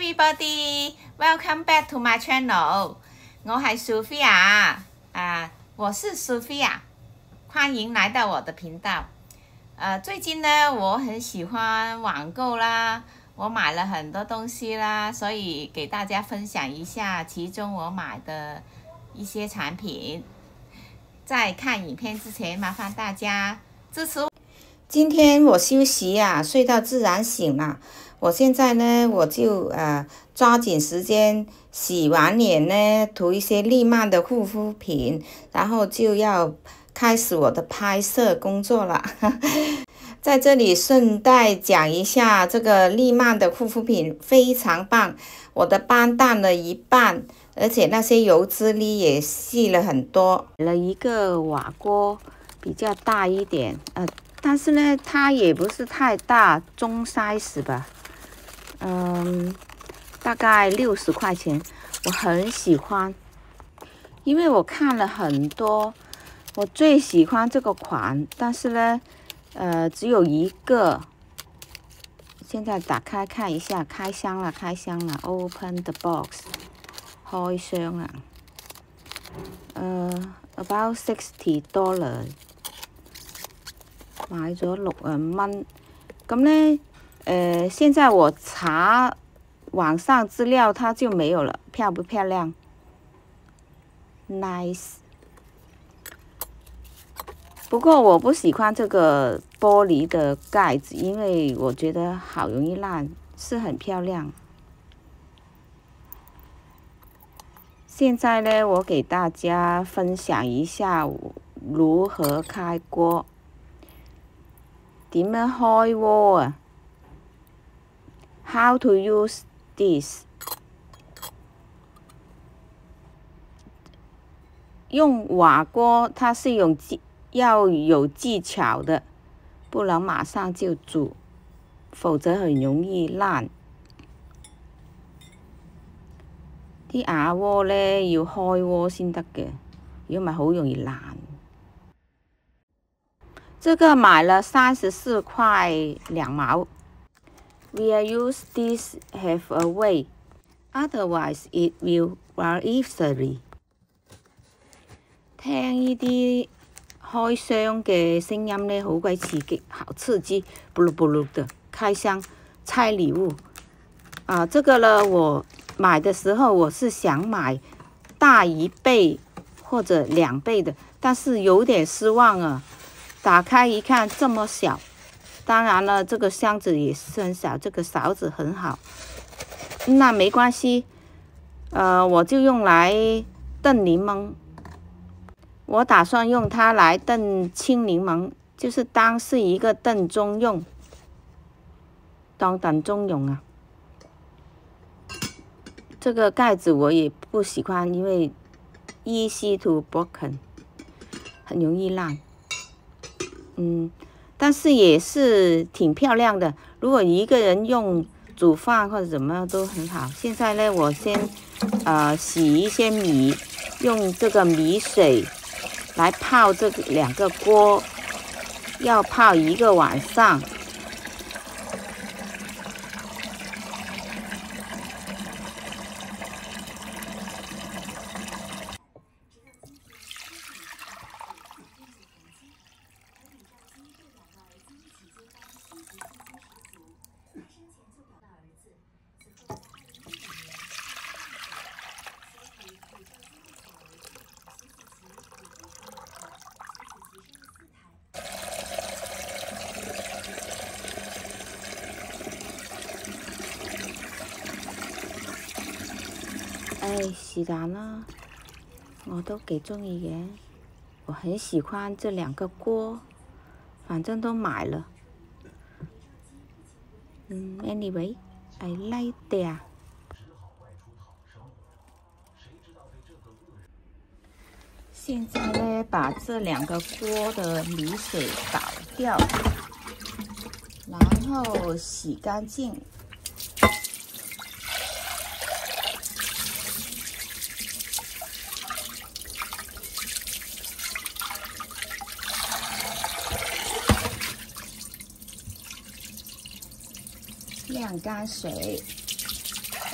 everybody, welcome back to my channel. 我係 Sophia 我是 Sophia， 歡迎來到我的頻道。最近呢，我很喜歡網購啦，我買了很多東西啦，所以給大家分享一下其中我買的一些產品。在看影片之前，麻煩大家支持我。今天我休息睡到自然醒了。我現在呢，我就抓緊時間洗完臉呢，塗一些麗曼的護膚品，然後就要開始我的拍攝工作了。在這裡順帶講一下，這個麗曼的護膚品非常棒，我的斑淡了一半，而且那些油脂呢也細了很多。買了一個瓦鍋，比較大一點，但是呢，它也不是太大，中 size 吧。大概60塊錢，我很喜歡，因為我看了很多，我最喜歡這個款，但是呢，只有一個。現在打開看一下，開箱了，Open the box， 開箱啦，about $60， 買咗60蚊，咁呢。現在我查網上資料，它就沒有了，漂不漂亮 ？Nice。不過我不喜歡這個玻璃的蓋子，因為我覺得好容易爛，是很漂亮。現在呢，我給大家分享一下如何開鍋，點樣開鍋啊？How to use this？ 用瓦鍋，它是要有技巧的，不能馬上就煮，否則很容易爛。啲瓦鍋呢要開鍋先得嘅，如果唔係好容易爛。這個買了34塊2毛。We use this halfway, otherwise it will run easily。 聽呢啲開箱嘅聲音呢，好鬼刺激，好刺激，啵嚕啵嚕的開箱拆禮物。這個呢，我買的時候我是想買大1倍或者2倍的，但是有點失望啊！打開一看，這麼小。當然了，這個箱子也是很小，這個勺子很好，那沒關係，我就用來燉檸檬。我打算用它來燉青檸檬，就是當是一個燉盅用，當燉盅用啊。這個蓋子我也不喜歡，因為 easy to broken， 很容易爛。但是也是挺漂亮的，如果一個人用煮飯或者怎麼樣都很好。現在呢，我先洗一些米，用這個米水來泡這2個鍋，要泡1個晚上。是但啦，我都幾中意嘅，我很喜歡這2個鍋，反正都買了。Anyway, I like that。現在呢，把這2個鍋的米水倒掉，然後洗乾淨。晾乾水，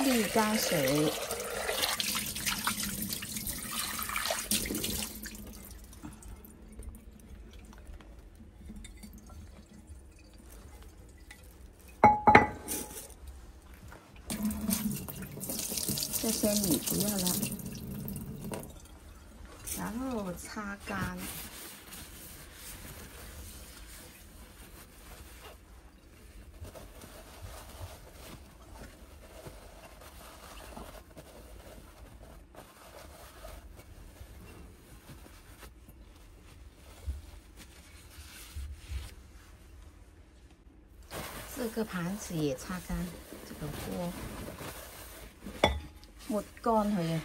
沥干水。这些米不要了，然后擦干。这个盤子也擦乾，這個鍋抹乾佢啊！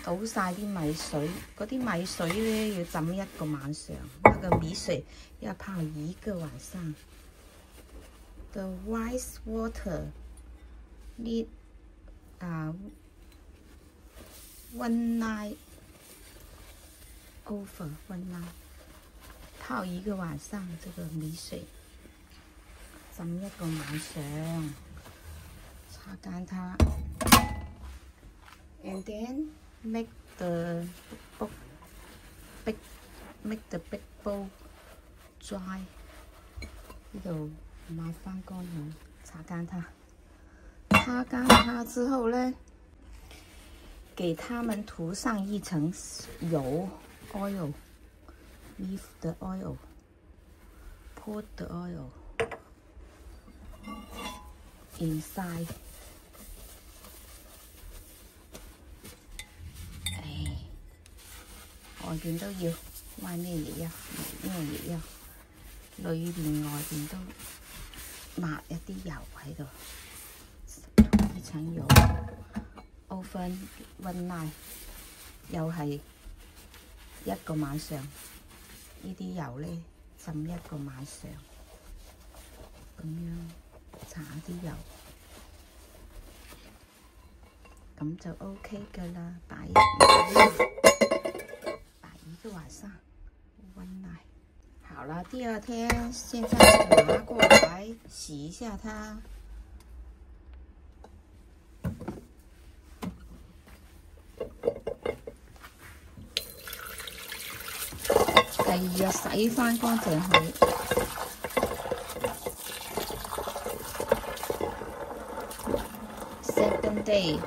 倒晒啲米水，嗰啲米水咧要浸一個晚上，那個米水要泡一個晚上。The rice water need one night over one night， 泡一個晚上，這個米水。浸一個晚上，擦乾它 ，and then make the big bowl dry。呢度抹翻乾佢，擦乾它。擦乾它之後呢，給它們塗上一層油 oil，leave the oil，pour the oil。inside， 外邊都要，外面也要，裡面也要，裏邊外邊都抹一啲油喺度，一層油 ，oven one night， 又係一個晚上，呢啲油咧浸一個晚上，咁樣。搽啲油，咁就 OK 噶啦，擺一個晚上，one night。好了，第二天現在拿過來洗一下它。第二日洗翻乾淨佢。Second day,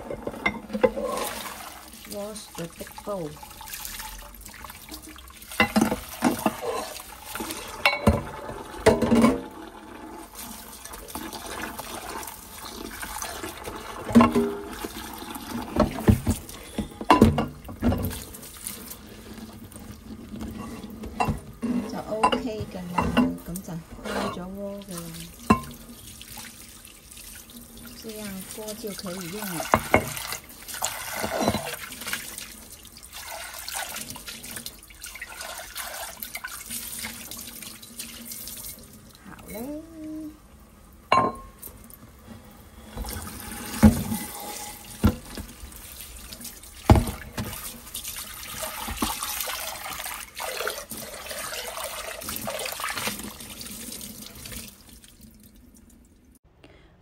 wash the big bowl. 咁就 OK 㗎啦，咁就開咗鍋㗎啦。這樣鍋就可以用了。好嘞。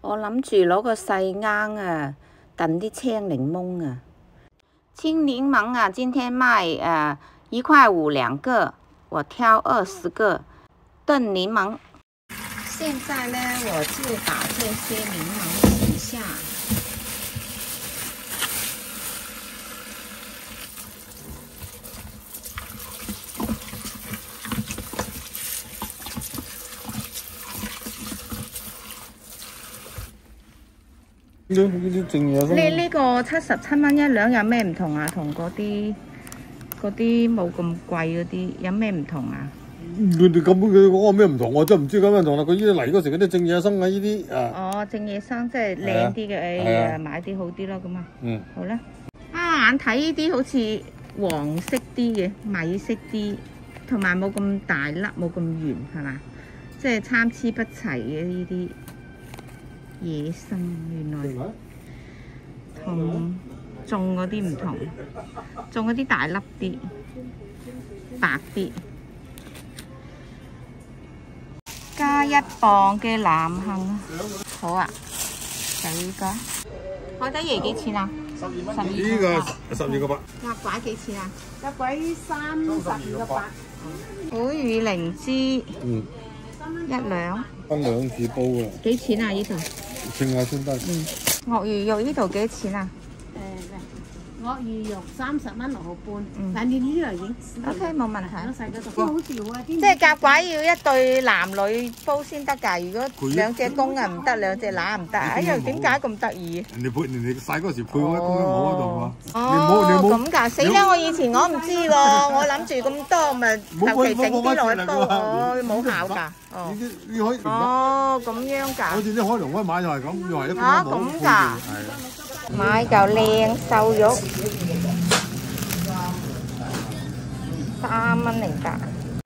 我諗住攞個細罌啊，燉啲青檸檬啊。青檸檬啊，今天賣1.5塊2個，我挑20個。燉檸檬。現在呢，我就把這些檸檬洗下。呢個77蚊一兩有咩唔同啊？同嗰啲冇咁貴嗰啲有咩唔同啊？佢講個咩唔同我真唔知咁樣唔同啦。佢呢啲嚟嗰時嗰啲正野生啊，呢啲哦，正野生即係靚啲嘅，買啲好啲咯咁啊。嗯。好啦。眼睇呢啲好似黃色啲嘅，米色啲，同埋冇咁大粒，冇咁圓係嘛？即係參差不齊嘅呢啲。野生原來同種嗰啲唔同，種嗰啲大粒啲、白啲。加1磅嘅南杏，好啊！第個海底椰幾錢啊？12蚊。呢個12個8。鴨拐幾錢啊？鴨拐32個8。腐乳靈芝1兩。分2次煲㗎。幾錢啊？呢度？稱下先得。鱷魚肉呢度幾錢啊？鱷魚肉30蚊6毫半，但係呢度已經 OK 冇問題。細嗰度好條啊！即係夾拐要一對男女煲先得㗎，如果兩隻公啊唔得，兩隻乸唔得。哎呀，點解咁得意？人哋晒嗰時配嗰啲公冇喺度啊！哦，咁㗎，死啦！我以前我唔知喎，我諗住咁多咪求其整啲落去煲，哦，冇效㗎。哦，你可以哦咁樣㗎。好似啲海龍威買又係咁，又係一個嚇咁㗎？買嚿靚瘦肉3蚊08。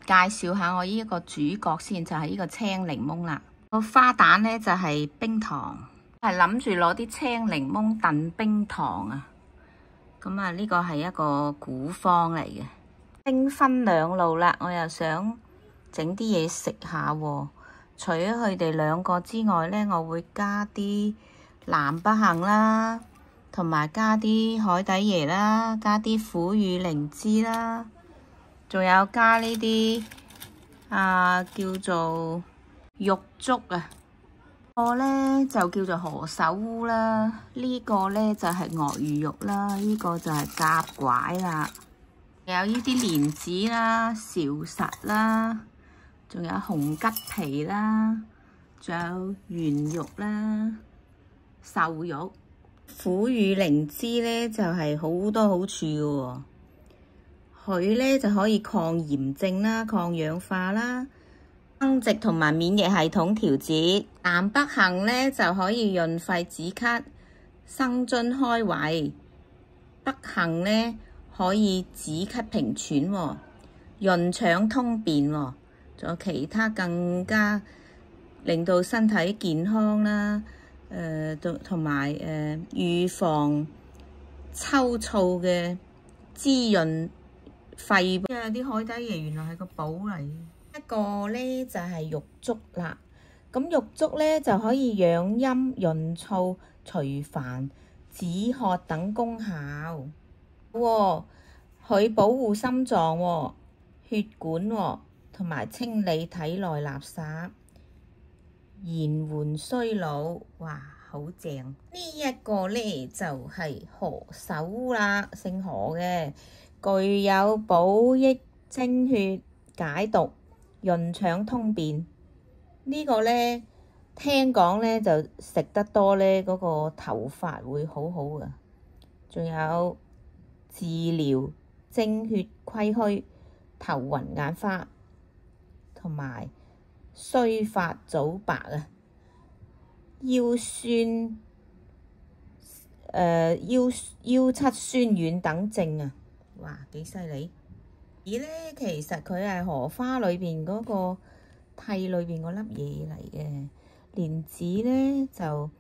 介紹下我呢一個主角先，就係呢個青檸檬啦。個花旦呢就係冰糖，係諗住攞啲青檸檬燉冰糖啊。咁啊，呢個係一個古方嚟嘅。兵分兩路啦，我又想整啲嘢食下喎。除咗佢哋兩個之外呢，我會加啲南北杏啦，同埋加啲海底椰啦，加啲腐乳靈芝啦，仲有加呢啲叫做肉粥啊。個呢就叫做何首烏啦，呢個呢就係鱷魚肉啦，呢個就係夾拐啦，有呢啲蓮子啦、韶實啦，仲有紅桔皮啦，仲有圓肉啦、瘦肉。腐乳靈芝呢就係好多好處嘅喎，佢呢就可以抗炎症啦、抗氧化啦、生殖同埋免疫系統調節。南北杏呢就可以潤肺止咳、生津開胃。北杏呢可以止咳平喘喎，潤腸通便喎，仲有其他更加令到身體健康啦。同埋預防抽燥嘅滋潤肺。因為啲海底椰原來係個寶嚟嘅。一個呢就係肉粥啦，咁肉粥呢就可以養陰潤燥、除煩、止渴等功效。佢保護心臟、血管同埋清理體內垃圾。延緩衰老，哇，好正！呢一個呢就係何首烏啦，姓何嘅，具有補益精血、解毒、潤腸通便。呢個呢聽講呢就食得多呢，嗰個頭髮會好好㗎。仲有治療精血虧虛、頭暈眼花，同埋須髮早白啊，腰酸腰膝酸軟等症啊，哇，幾犀利！而呢，其實佢係荷花裏邊嗰個蒂裏邊嗰粒嘢嚟嘅。蓮子呢就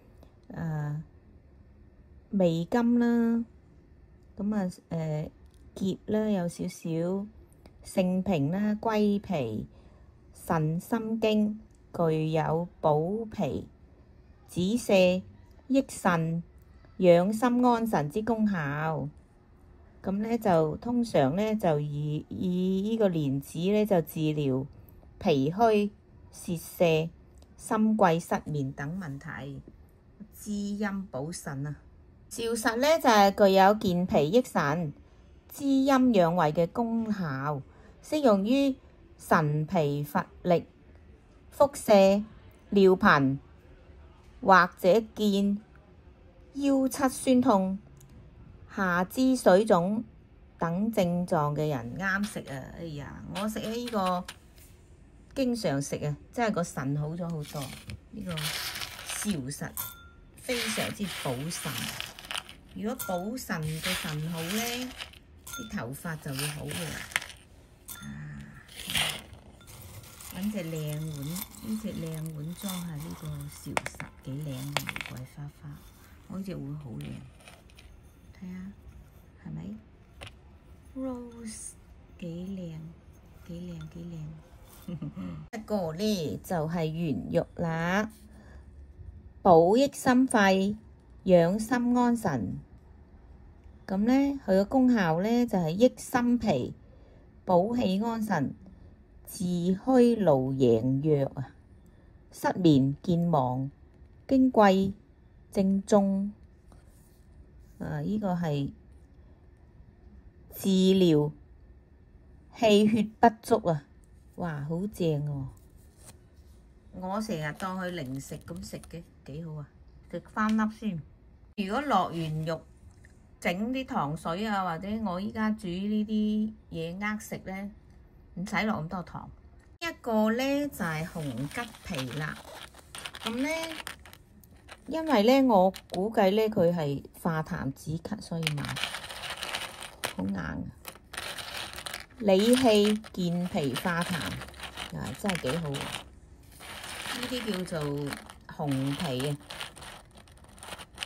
味甘啦，咁楝啦，有少少性平啦，龜皮、腎心經，具有補脾、止瀉、益腎、養心安神之功效。咁呢就通常呢就以呢個蓮子呢就治療脾虛、泄瀉、心悸、失眠等問題，滋陰補腎啊。韶實呢就係具有健脾益腎、滋陰養胃嘅功效，適用於神疲乏力、腹瀉、尿頻或者見腰膝酸痛、下肢水腫等症狀嘅人啱食啊！哎呀，我食呢個經常食啊，真係個腎好咗好多。呢個韶實非常之補腎，如果補腎嘅腎好呢，啲頭髮就會好嘅。揾隻靚碗，呢隻靚碗裝下呢個韶實，幾靚嘅玫瑰花花，我呢隻會好靚，睇下係咪 ？Rose 幾靚，幾靚幾靚。 一個呢就係圓肉啦，咁啊，呢個呢就係肉粥啦，咁啊，呢個呢就係蓮子啦，蓮子呢就係具有補益精血、解毒、潤腸通便，呢個呢就係補益心肺，養心安神。咁呢，佢個功效呢就係益心脾、補氣安神、治虛勞羸弱啊，失眠健忘、矜貴正中。呢個係治療氣血不足啊！哇，好正喎！我成日當佢零食咁食嘅，幾好啊！食翻粒先。如果落完肉，整啲糖水啊，或者我依家煮呢啲嘢食呢，唔使落咁多糖。一個呢就係紅桔皮啦。咁呢，因為呢我估計呢佢係化痰止咳，所以買好硬啊。理氣健脾化痰啊，真係幾好啊！呢啲叫做紅皮啊，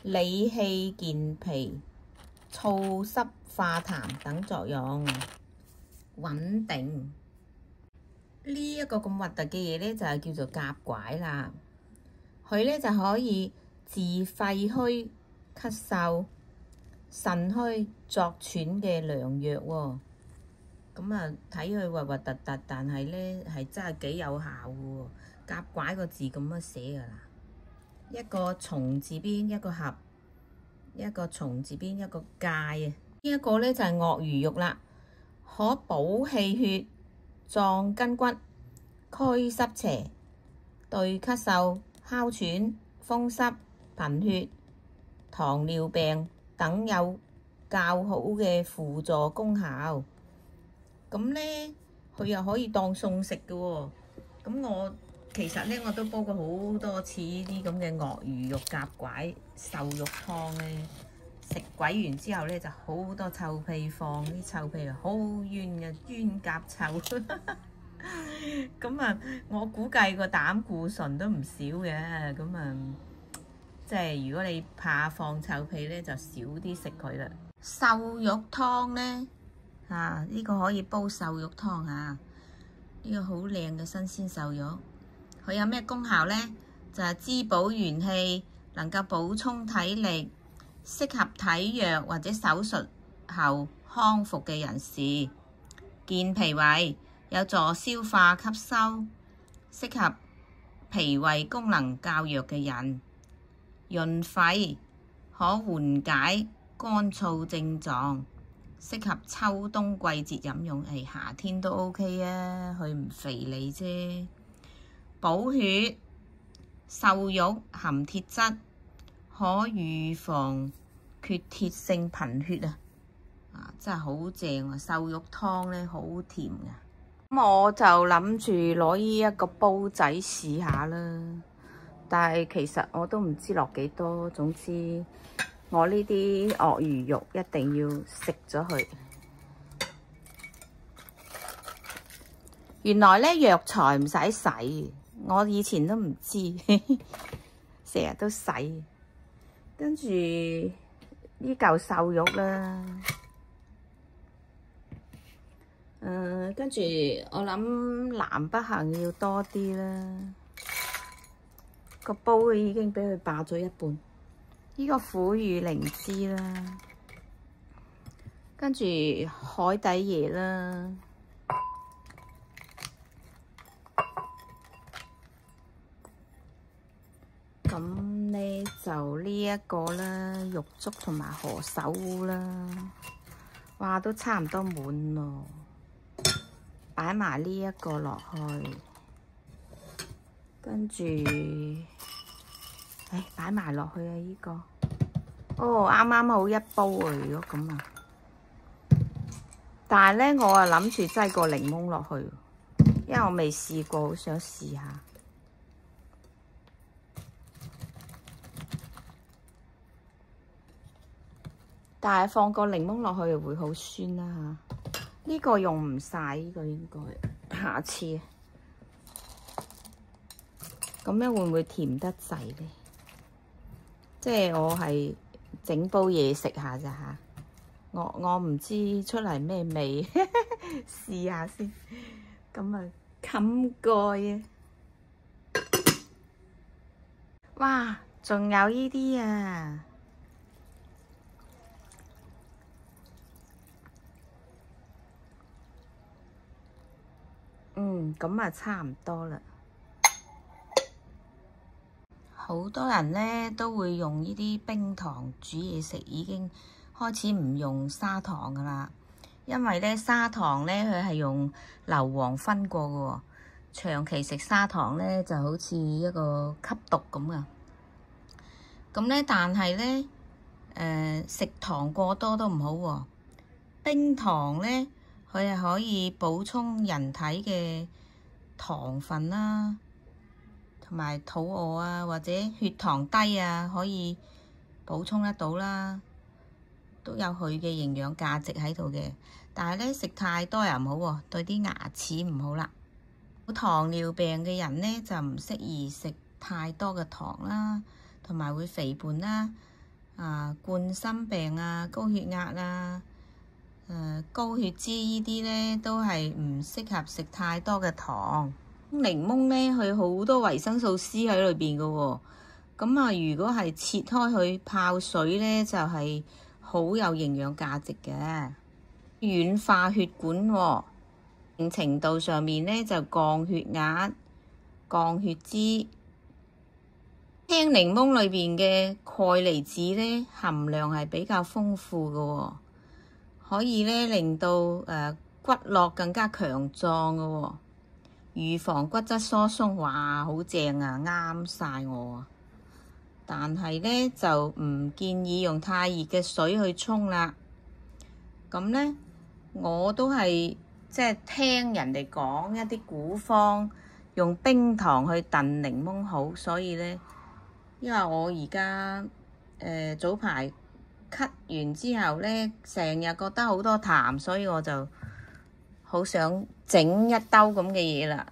理氣健脾、燥濕化痰等作用，穩定。呢一個咁核突嘅嘢呢，就係叫做甲拐啦。佢呢就可以治肺虛、咳嗽、腎虛、作喘嘅良藥喎。咁啊，睇佢核核突突，但係呢係真係幾有效喎。甲拐個字咁樣寫㗎啦，一個蟲字邊，一個合，一個蟲字邊，一個介啊。呢一個呢就係鱷魚肉啦，可補氣血、壯筋骨、驅濕邪，對咳嗽、哮喘、風濕、貧血、糖尿病等有較好嘅輔助功效。咁呢，佢又可以當餸食嘅喎。咁其實呢，我都煲過好多次呢啲咁嘅鱷魚肉甲拐瘦肉湯呢。食鬼完之後呢，就好多臭屁放，啲臭屁好冤嘅，冤甲臭。咁啊，我估計個膽固醇都唔少嘅。咁啊，即係如果你怕放臭屁呢，就少啲食佢啦。瘦肉湯呢，呢個可以煲瘦肉湯啊！呢個好靚嘅新鮮瘦肉。佢有咩功效呢？就係滋補元氣，能夠補充體力，適合體弱或者手術後康復嘅人士。健脾胃，有助消化吸收，適合脾胃功能較弱嘅人。潤肺，可緩解乾燥症狀，適合秋冬季節飲用。夏天都 OK 啊，佢唔肥膩啫。補血，瘦肉含鐵質，可預防缺鐵性貧血啊！真係好正啊！瘦肉湯呢，好甜啊！咁我就諗住攞呢一個煲仔試下啦，但係其實我都唔知落幾多。總之我呢啲鱷魚肉一定要食咗佢。原來呢，藥材唔使洗。我以前都唔知，成日都洗。跟住呢嚿瘦肉啦，跟住我諗南北杏要多啲啦。個煲已經俾佢霸咗一半。呢個苦乳靈芝啦，跟住海底椰啦。咁呢就呢一個啦，玉竹同埋何首烏啦，哇都差唔多滿咯，擺埋呢一個落去，跟住，擺埋落去啊！呢個，啱啱好一煲啊！如果咁啊，但係呢，我啊諗住擠個檸檬落去，因為我未試過，好想試下。但係放個檸檬落去會好酸啦嚇，呢個用唔晒，呢個應該下次。咁樣會唔會甜得滯呢？即係我係整煲嘢食下咋嚇，我唔知出嚟咩味，試下先。咁啊，冚蓋啊！哇，仲有呢啲啊，咁啊差唔多啦。好多人呢都會用呢啲冰糖煮嘢食，已經開始唔用砂糖噶啦。因為呢砂糖呢，佢係用硫磺分過嘅喎，長期食砂糖呢就好似一個吸毒咁啊。咁呢，但係呢，食糖過多都唔好喎。冰糖呢，佢係可以補充人體嘅糖分啦，同埋肚餓啊，或者血糖低啊，可以補充得到啦。都有佢嘅營養價值喺度嘅，但係咧食太多又唔好喎，對啲牙齒唔好啦。有糖尿病嘅人咧就唔適宜食太多嘅糖啦，同埋會肥胖啦。冠心病啊、高血壓啊、高血脂呢啲咧都係唔適合食太多嘅糖。檸檬咧佢好多維生素 C 喺裏邊嘅喎，咁啊如果係切開佢泡水咧就係好有營養價值嘅，軟化血管喎，一定程度上面咧就降血壓、降血脂。青檸檬裏邊嘅鈣離子咧含量係比較豐富嘅喎，可以咧令到骨骼更加強壯嘅喎，預防骨質疏鬆。哇，好正啊，啱晒我啊！但係咧就唔建議用太熱嘅水去沖啦。咁咧我都係即係聽人哋講一啲古方，用冰糖去燉檸檬好，所以咧因為我而家早排咳完之後咧，成日覺得好多痰，所以我就好想整一兜咁嘅嘢啦，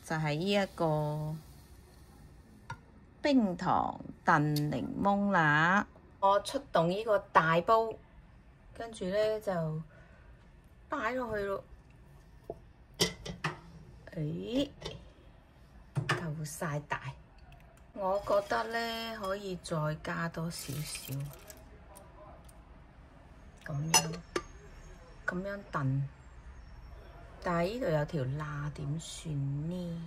就係呢一個冰糖燉檸檬啦。我出動呢個大煲，跟住咧就擺落去咯。夠晒大，我覺得咧可以再加多少少，咁樣燉。但係呢度有條罅，點算呢？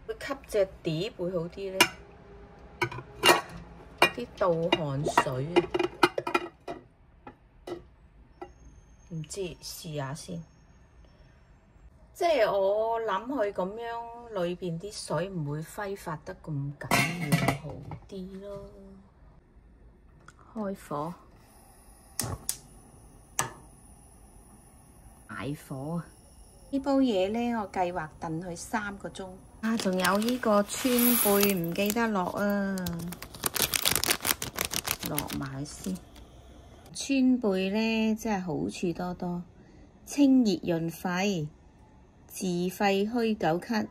會吸隻碟會好啲咧，啲盜汗水唔知試下先。即係我諗佢咁樣裏邊啲水唔會揮發得咁緊要，好啲咯。開火，大火啊！呢煲嘢咧，我計劃燉佢3個鐘。仲有呢個川貝唔記得落啊，落埋先。川貝咧真係好處多多，清熱潤肺，治肺虛久咳、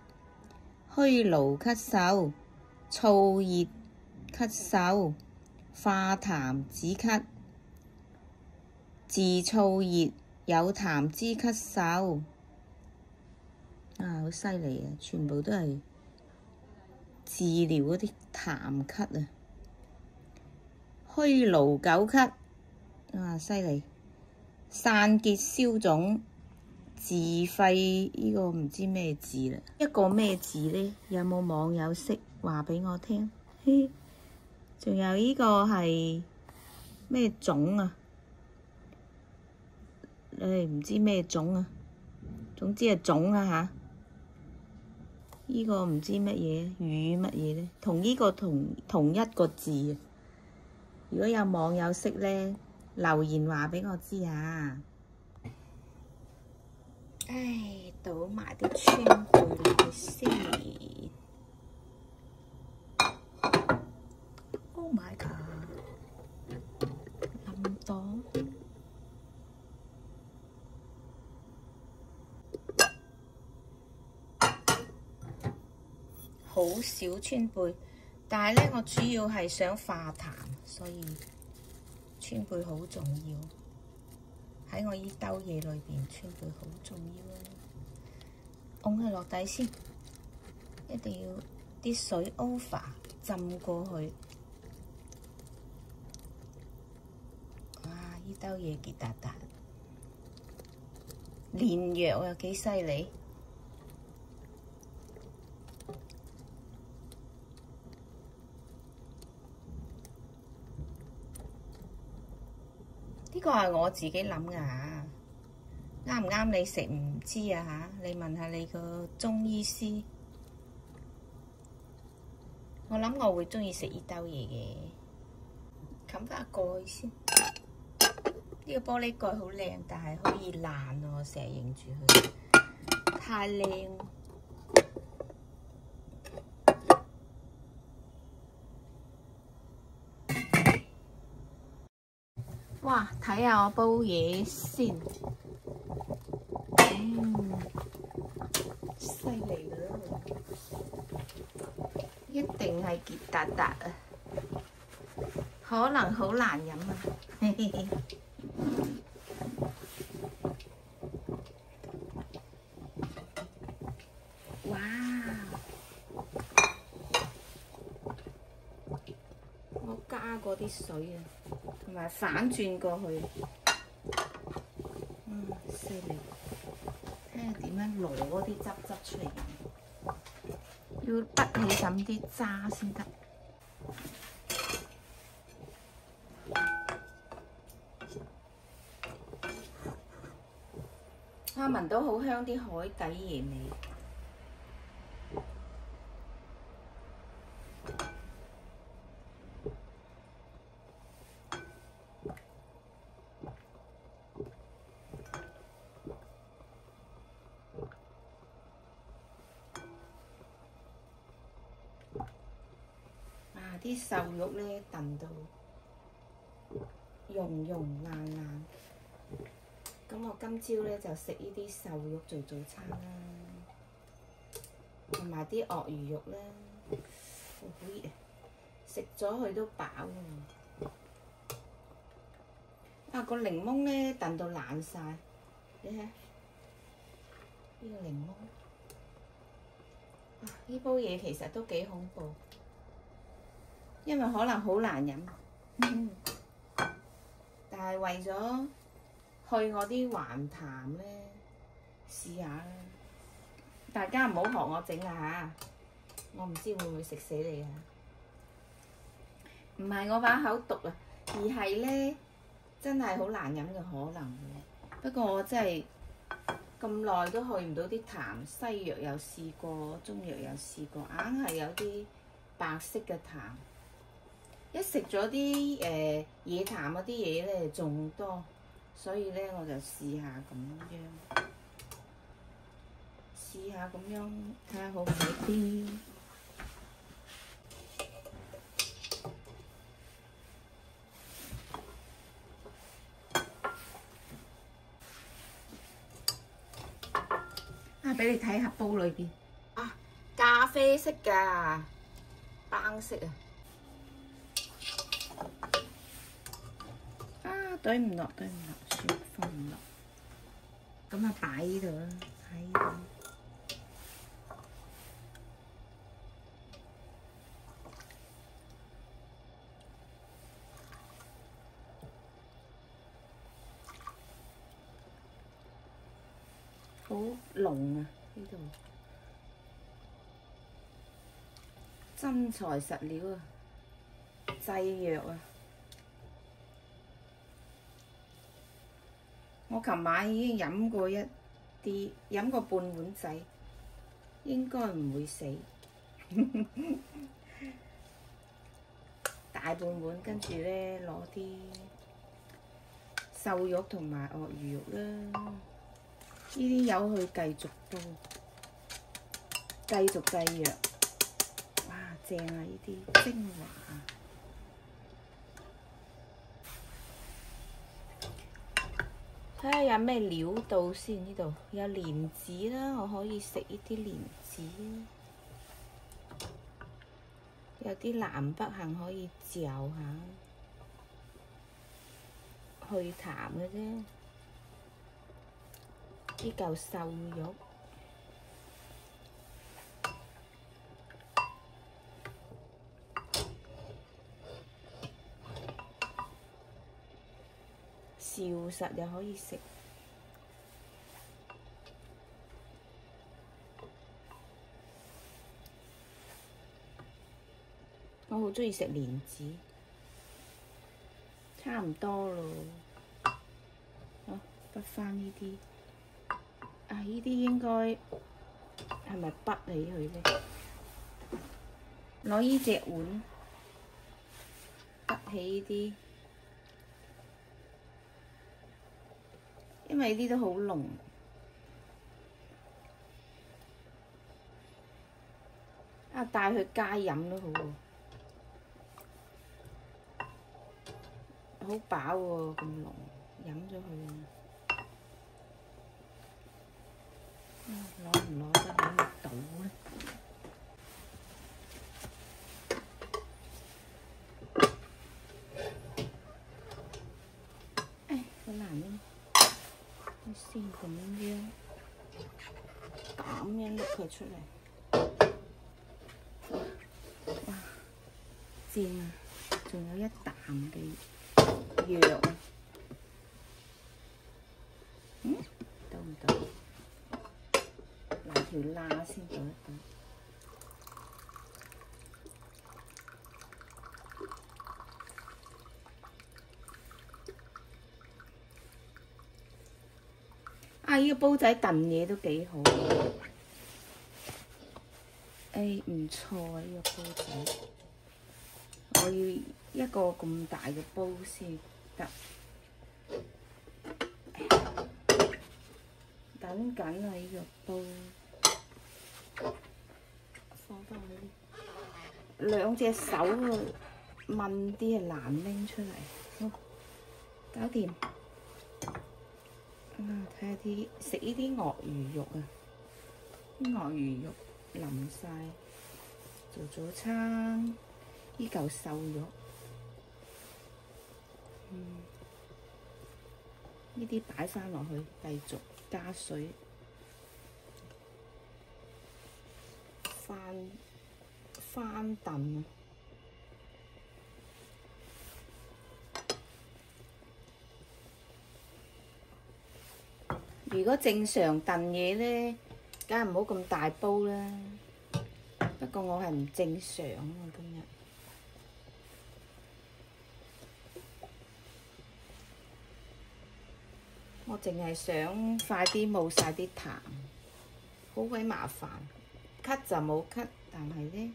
虛勞咳嗽、燥熱咳嗽、化痰止咳、治燥熱有痰之咳嗽。好犀利啊！全部都係治療嗰啲痰咳啊，虛勞久咳，犀利！散結消腫，治肺呢個唔知咩字啦，一個咩字呢？有冇網友識話俾我聽？仲有呢個係咩種啊？唔知咩種啊？總之係種啊吓。呢個唔知乜嘢魚乜嘢咧，同呢個同一個字。如果有網友識咧，留言話俾我知啊！倒埋啲川貝落去先。Oh my god！ 咁多。好少川貝，但係咧，我主要係想化痰，所以川貝好重要。喺我依兜嘢裏邊，川貝好重要啊！㧬佢落底先，一定要啲水 over。浸過去。哇！呢兜嘢結達達，連藥啊，幾犀利！呢個係我自己諗㗎嚇，啱唔啱你食唔知啊嚇，你問下你個中醫師。我諗我會鍾意食呢兜嘢嘅，冚翻個蓋先。呢個玻璃蓋好靚，但係好易爛啊！我成日認住佢，太靚。哇！睇下我煲嘢先，犀利啦！一定係結達達啊，可能好難飲啊！嘿嘿嘿。哇！我加過啲水啊，同埋反轉過去，犀利！睇下點樣攞啲汁出嚟飲。要滗起咁啲渣先得。啊，聞到好香啲海底椰味。啲瘦肉咧燉到溶溶爛爛，咁我今朝咧就食呢啲瘦肉做早餐啦，同埋啲鱷魚肉啦，好熱啊！食咗佢都飽喎。啊，個檸檬咧燉到爛晒，你睇呢個檸檬。呢煲嘢其實都幾恐怖。因為可能好難飲，但係為咗去我啲還痰咧，試下啦。大家唔好學我整啊嚇！我唔知會唔會食死你啊！唔係我把口毒啊，而係咧真係好難飲嘅可能嘅。不過我真係咁耐都去唔到啲痰，西藥又試過，中藥又試過，硬係有啲白色嘅痰。一食咗啲野痰嗰啲嘢咧，仲多，所以咧我就試下咁樣，睇下好唔好啲。啊，俾你睇下煲裏邊啊，咖啡色㗎，斑色啊！對唔落，算放唔落，咁啊擺呢度啦，喺呢度。好濃啊！呢度真材實料啊，製藥啊！我琴晚已經飲過飲過半碗仔，應該唔會死。大半碗，跟住咧攞啲瘦肉同埋鱷魚肉啦，呢啲有去繼續煲，繼續製藥。哇，正啊！呢啲精華。睇下有咩料到先，呢度有蓮子啦，我可以食呢啲蓮子。有啲南北杏可以嚼下，去痰嘅啫。呢嚿瘦肉，燒實又可以食。我好鍾意食蓮子，差唔多咯。好，筆返呢啲。啊，呢啲應該係咪筆起佢咧？攞呢隻碗筆起呢啲，因為呢啲都好濃。啊，帶去街飲都好喎。好飽喎，咁濃，飲咗佢啊！攞唔攞得喺度倒咧？好難拎，先咁樣拎佢出嚟。哇，正啊！仲有一啖嘅藥啊！到唔到？拿條罅先到一到。啊！呢個煲仔燉嘢都幾好。唔錯啊！呢個煲仔，我要一個咁大嘅煲先得。等緊啊！呢個煲放返去，兩隻手啊，問啲啊難拎出嚟。好，搞掂。睇下啲食呢啲鱷魚肉啊，啲鱷魚肉淋晒做早餐。呢嚿瘦肉，呢啲擺返落去，繼續加水，翻燉啊！如果正常燉嘢咧，梗係唔好咁大煲啦。不過我係唔正常啊，今日。我淨係想快啲冇晒啲痰，好鬼麻煩。咳就冇咳，但係咧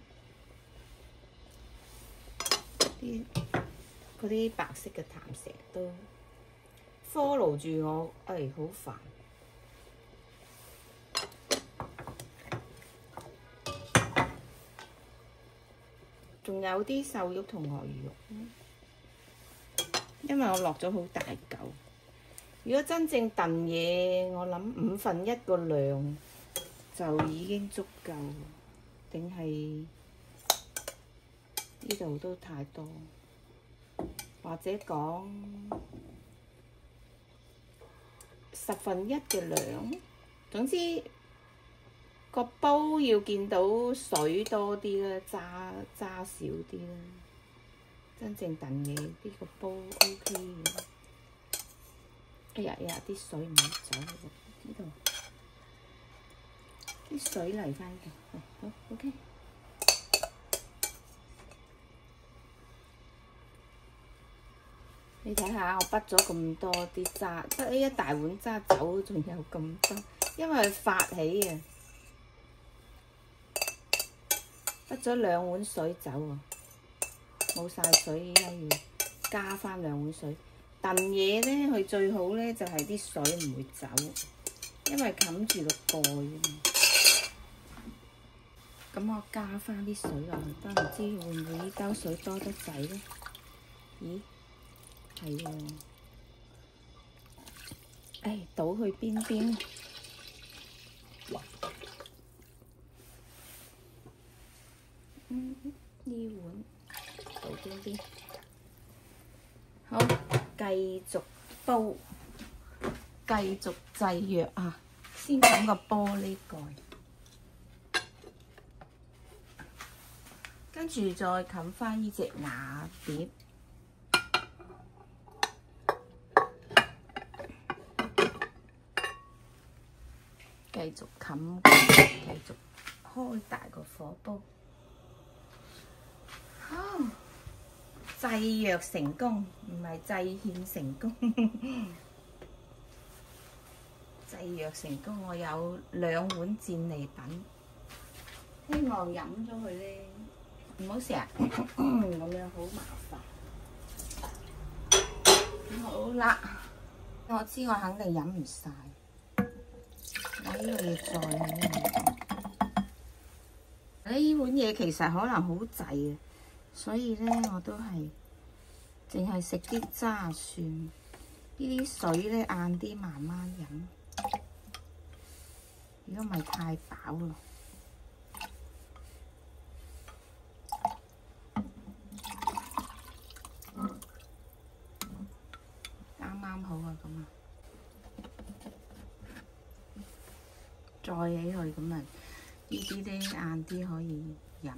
嗰啲白色嘅痰成日都 follow 住我，好煩。仲有啲瘦肉同鱷魚肉，因為我落咗好大嚿。如果真正燉嘢，我諗1/5個量就已經足夠，定係呢度都太多，或者講1/10嘅量。總之個煲要見到水多啲啦，渣少啲啦。真正燉嘢呢個煲 OK 嘅。啲水唔好走呢度，啲水嚟返嘅。好 OK。你睇下，我畢咗咁多啲渣，得一大碗渣走，仲有咁多，因為佢發起啊。畢咗2碗水走啊，冇晒水，而家要加返2碗水。燉嘢咧，佢最好咧就係啲水唔會走，因為冚住個蓋啊嘛。咁我加返啲水落去，都唔知會唔會呢兜水多得滯咧？咦，係喎。倒去邊邊？呢碗倒邊邊？好。繼續煲，繼續製藥啊！先冚個玻璃蓋，跟住再冚返呢隻瓦碟。繼續冚，繼續開大個火煲。好，製藥成功，唔係製芡成功。製藥成功，我有2碗戰利品，希望飲咗佢咧，唔好成日咁樣好麻煩。好啦，我知我肯定飲唔晒，我呢個要再呢碗嘢其實可能好滯嘅，所以咧我都係淨係食啲渣算，呢啲水咧晏啲慢慢飲。如果唔係太飽咯，啱啱好啊咁啊，載起佢咁啊，呢啲咧晏啲可以飲。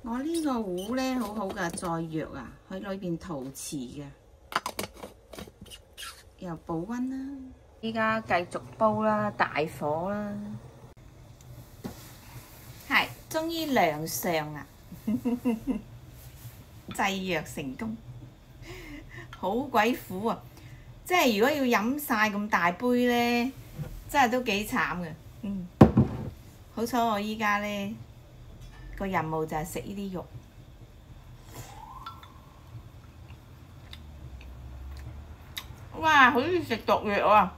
我呢個壺咧好好㗎，載藥啊，佢裏邊陶瓷嘅。又保溫啦！依家繼續煲啦，大火啦，係終於亮相啦！製藥成功，好鬼苦啊！即係如果要飲晒咁大杯咧，真係都幾慘嘅。好彩我依家咧個任務就係食呢啲肉。哇！好似食毒藥啊！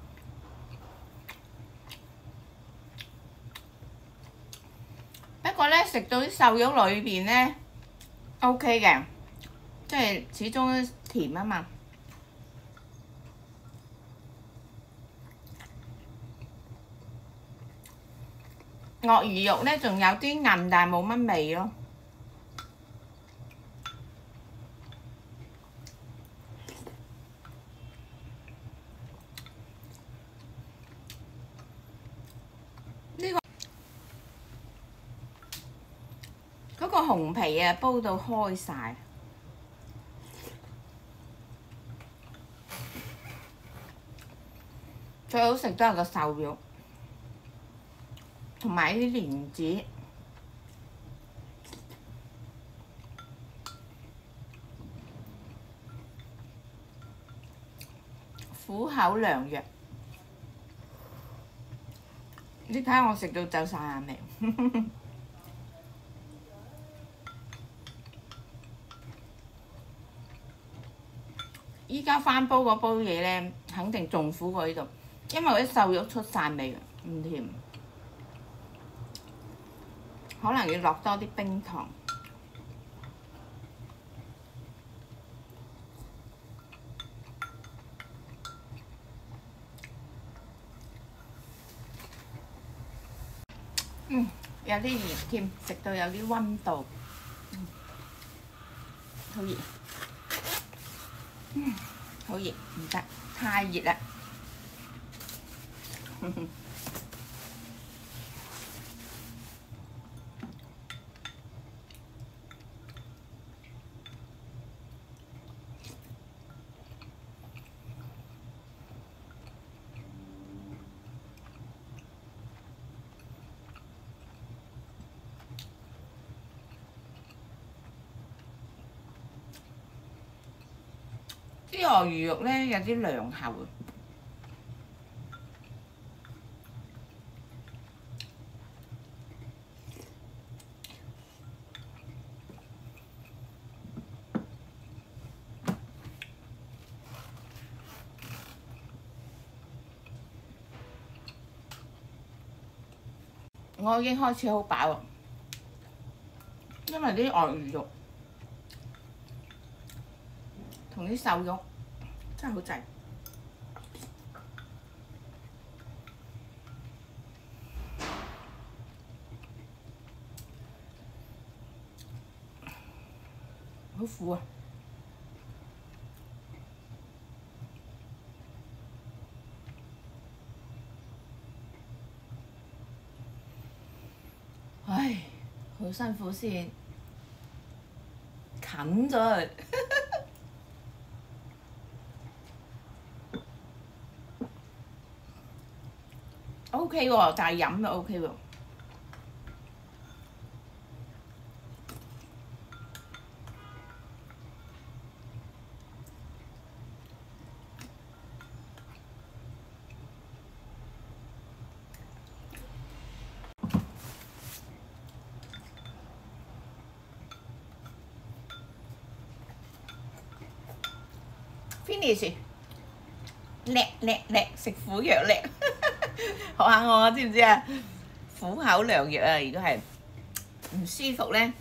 不過咧，食到啲瘦肉裏邊咧 OK 嘅，即係始終甜啊嘛。鱷魚肉咧仲有啲韌，但係冇乜味咯。嗰個紅皮啊，煲到開晒。最好食都係個瘦肉，同埋啲蓮子。苦口良藥。你睇下我食到走晒眼眉。依家翻煲嗰煲嘢咧，肯定仲苦過呢度，因為嗰啲瘦肉出晒味，唔甜，可能要落多啲冰糖。有啲熱添，食到有啲溫度，好熱。好熱，唔得，太熱啦！啲鱷魚肉咧有啲涼喉，我已經開始好飽啦，因為啲鱷魚肉同啲瘦肉真係好滯。好苦啊！唉，好辛苦先啃咗佢。OK 喎，但係飲就 OK 喎。Finish， 叻食苦藥叻，學下我知唔知啊？苦口良藥啊！如果係唔舒服咧，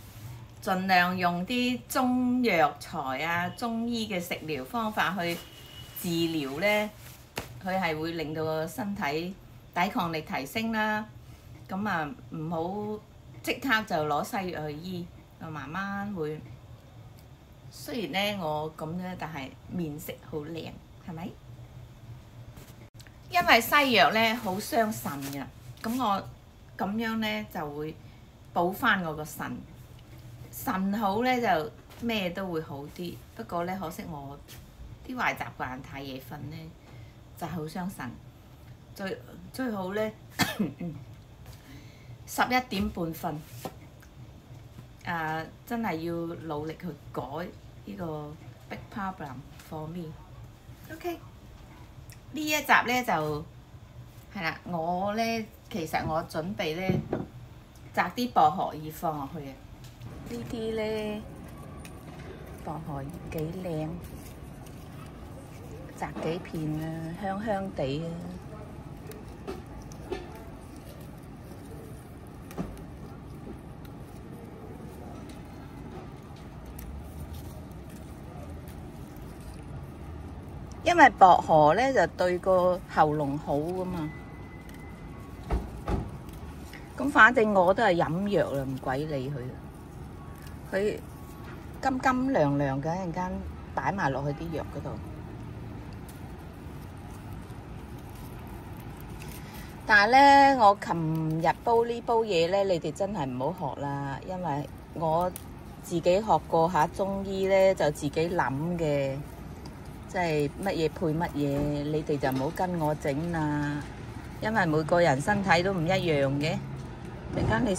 盡量用啲中藥材啊、中醫嘅食療方法去治療咧，佢係會令到個身體抵抗力提升啦。咁啊，唔好即刻就攞西藥去醫，慢慢會。雖然咧我咁咧，但係面色好靚，係咪？因為西藥咧好傷腎㗎，咁我咁樣咧就會補翻我個腎。腎好咧就咩都會好啲，不過咧可惜我啲壞習慣太夜瞓咧就好傷腎。最好咧11點半瞓。真係要努力去改呢個 big problem for me。OK， 呢一集咧就係啦，我咧其實我準備咧摘啲薄荷葉放落去嘅。呢啲咧薄荷葉幾靚，摘幾片啊，香香地啊。因為薄荷咧就對個喉嚨好噶嘛，咁反正我都係飲藥啦，唔鬼理佢。佢金金涼涼嘅，一陣間擺埋落去啲藥嗰度。但係咧，我琴日煲呢煲嘢咧，你哋真係唔好學啦，因為我自己學過下中醫咧，就自己諗嘅。即係乜嘢配乜嘢，你哋就唔好跟我整啦，因為每個人身體都唔一樣嘅。陣間你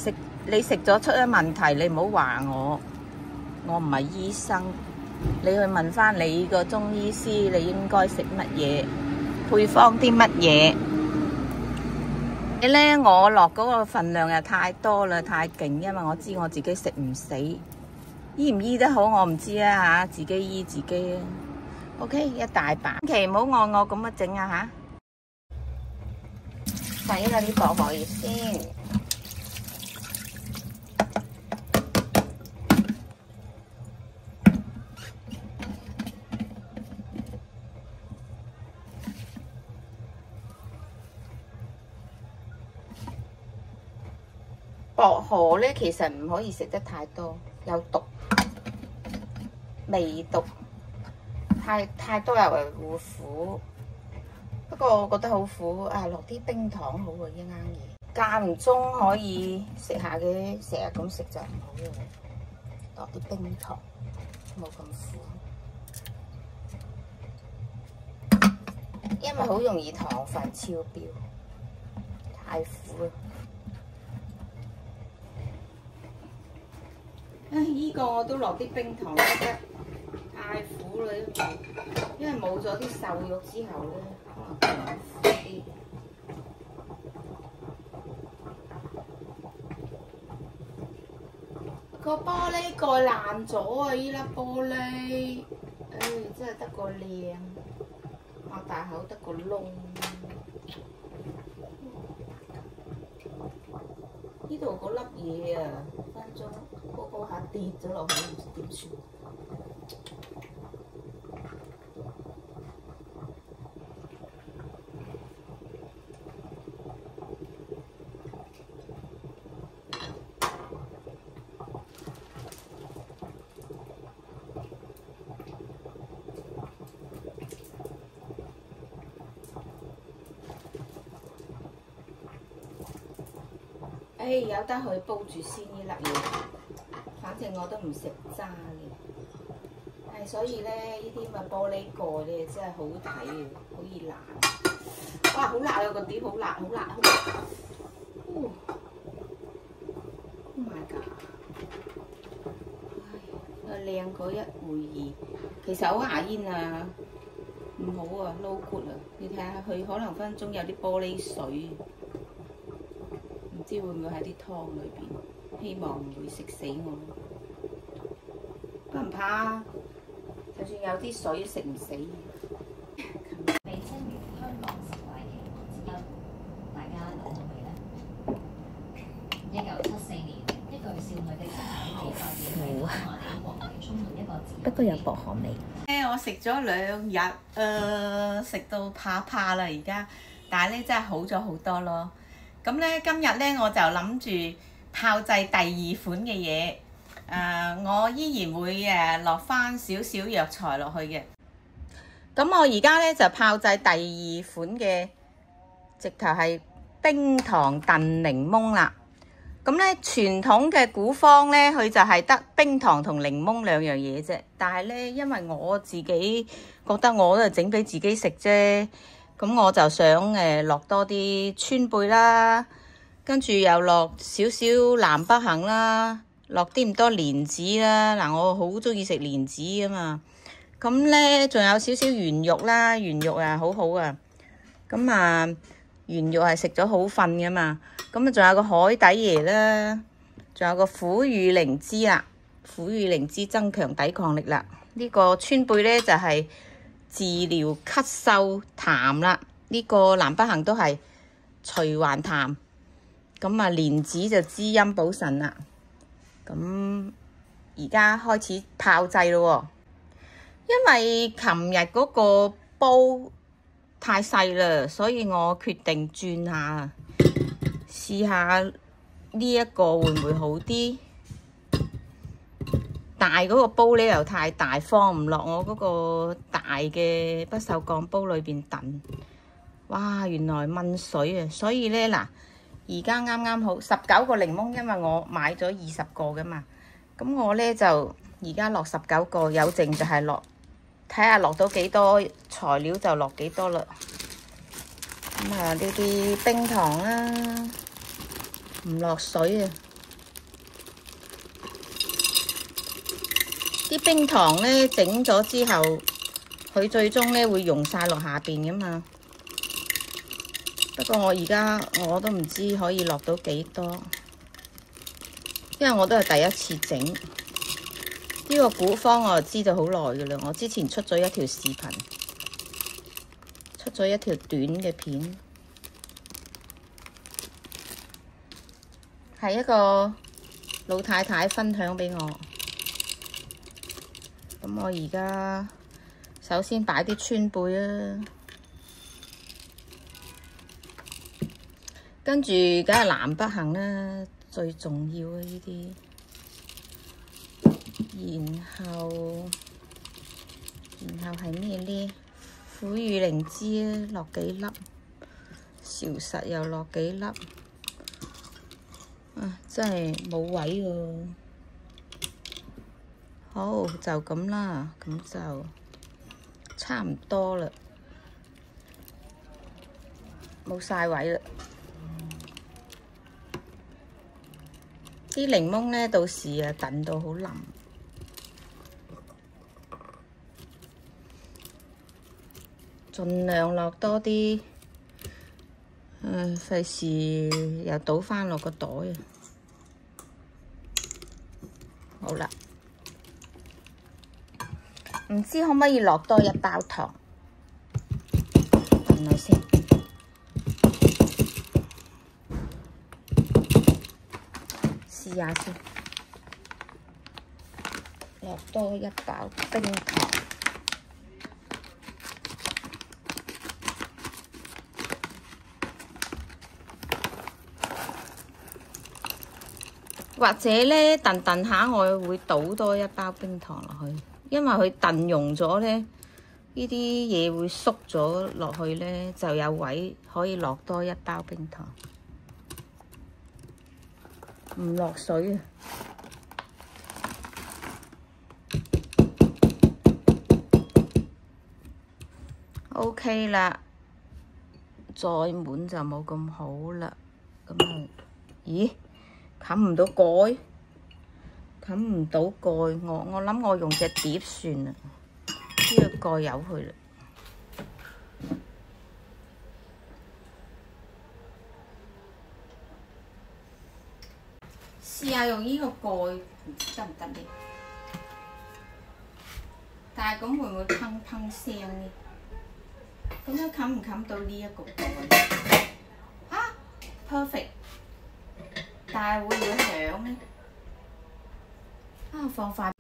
食咗出咗問題，你唔好話我唔係醫生，你去問翻你個中醫師，你應該食乜嘢，配方啲乜嘢。你咧，我落嗰個份量又太多啦，太勁，因為我知我自己食唔死，醫唔醫得好我唔知啊嚇，自己醫自己啊。OK， 一大把，千祈唔好按我咁樣整啊嚇！洗下啲薄荷葉先。薄荷咧其實唔可以食得太多，有毒，微毒。太多又係會苦，不過我覺得好苦啊！落啲冰糖好啊，一啱嘢。間唔中可以食下嘅，成日咁食就唔好嘅。落啲冰糖，冇咁苦，因為好容易糖分超標，太苦啦。依個我都落啲冰糖得。太苦啦，因為冇咗啲瘦肉之後咧，可能苦啲。個玻璃蓋爛咗啊！依粒玻璃，真係得個靚，擘大口得個窿。呢度嗰粒嘢啊，分鐘煲下跌咗落去，唔知點算。有得去煲住先呢粒嘢，反正我都唔食渣嘅。所以咧，呢啲咁嘅玻璃蓋咧真係好睇嘅，好易爛。哇！好辣啊！個碟好辣，好辣，好辣。Oh my god！ 靚嗰一回兒，其實好牙煙啊，唔好啊，no good啊！你睇下佢可能分鐘有啲玻璃水，唔知會唔會喺啲湯裏邊？希望唔會食死我。都唔怕，就算有啲水食唔死。被稱為香港十大奇案之一，大家諗到未呢？1974年，一具少女的屍體被發現喺跑馬地國內，充滿一個不過有薄荷味。我食咗2日，食到怕啦而家，但係咧真係好咗好多咯。咁咧今日咧我就諗住炮製第2款嘅嘢，我依然會落翻少少藥材落去嘅。咁我而家咧就炮製第2款嘅，直頭係冰糖燉檸檬啦。咁咧傳統嘅古方咧，佢就係得冰糖同檸檬2樣嘢啫。但係咧，因為我自己覺得我都係整俾自己食啫，咁我就想落多啲川貝啦，跟住又落少少南北杏啦，落啲咁多蓮子啦。嗱，我好中意食蓮子啊嘛。咁咧仲有少少圓肉啦，圓肉啊好好啊。咁啊圓肉係食咗好瞓噶嘛。咁啊，仲有個海底椰啦，仲有個苦雨靈芝啦，苦雨靈芝增強抵抗力啦。呢個川貝咧就係治療咳嗽痰啦。呢個南北杏都係除患痰。咁啊，蓮子就滋陰補腎啦。咁而家開始炮製咯喎，因為琴日嗰個煲太細啦，所以我決定轉下。試下呢一個會唔會好啲？大嗰個煲咧又太大，放唔落我嗰個大嘅不鏽鋼煲裏邊燉。哇！原來燜水啊！所以咧嗱，而家啱啱好19個檸檬，因為我買咗20個㗎嘛。咁我咧就而家落19個，有剩就係落，睇下落到幾多材料就落幾多啦。咁啊，呢啲冰糖啦。唔落水啊！啲冰糖咧整咗之後，佢最終咧會溶晒落下邊噶嘛。不過我而家我都唔知可以落到幾多，因為我都係第一次整呢個古方，我就知道好耐噶啦。我之前出咗一條視頻，出咗一條短嘅片。係一個老太太分享俾我，咁我而家首先擺啲川貝啊，跟住梗係南北杏啦，最重要啊呢啲，然後係咩呢？苦雨靈芝啊，落幾粒，韶實又落幾粒。真係冇位喎，好就咁啦，咁就差唔多啦，冇晒位啦。啲檸檬咧，到時啊燉到好腍，盡量落多啲。費事又倒返落個袋啊！好啦，唔知可唔可以落多1包糖？等下先，試下先，落多1包冰糖。或者咧燉下，我會倒多1包冰糖落去，因為佢燉溶咗咧，呢啲嘢會縮咗落去咧，就有位可以落多1包冰糖。唔落水啊！OK 啦，再滿就冇咁好啦。咁啊，咦？冚唔到蓋，冚唔到蓋。我諗我用隻碟算啦，呢個蓋由佢啦。試下用呢個蓋，唔知得唔得呢？但係咁會唔會砰砰聲呢？咁樣冚唔冚到呢一個蓋？啊 ，perfect！ 但係會唔會響呢？啊，放快！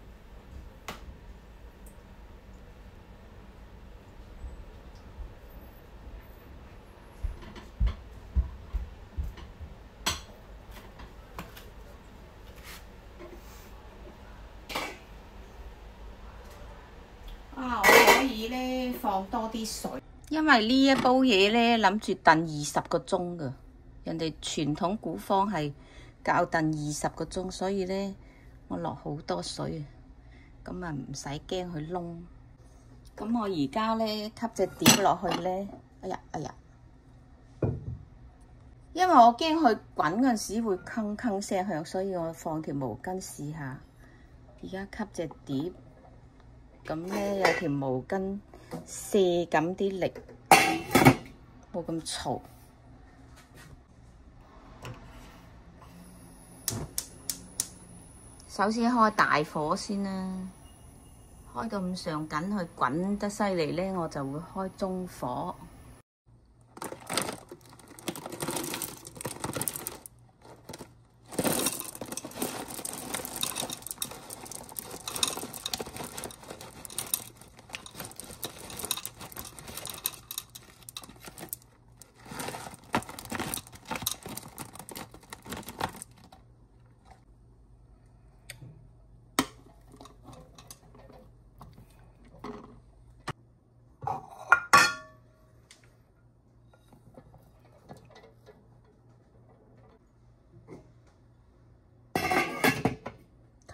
啊，我可以咧放多啲水，因為呢一煲嘢咧諗住燉20個鐘㗎，人哋傳統古方係教燉20個鐘，所以咧我落好多水，咁啊唔使驚佢燶。咁我而家咧吸隻碟落去咧，哎呀，因為我驚佢滾嗰陣時會鏗鏗聲響，所以我放條毛巾試下。而家吸隻碟。咁咧有條毛巾卸緊啲力，冇咁嘈。首先開大火先啦，開到咁上緊，佢滾得犀利咧，我就會開中火。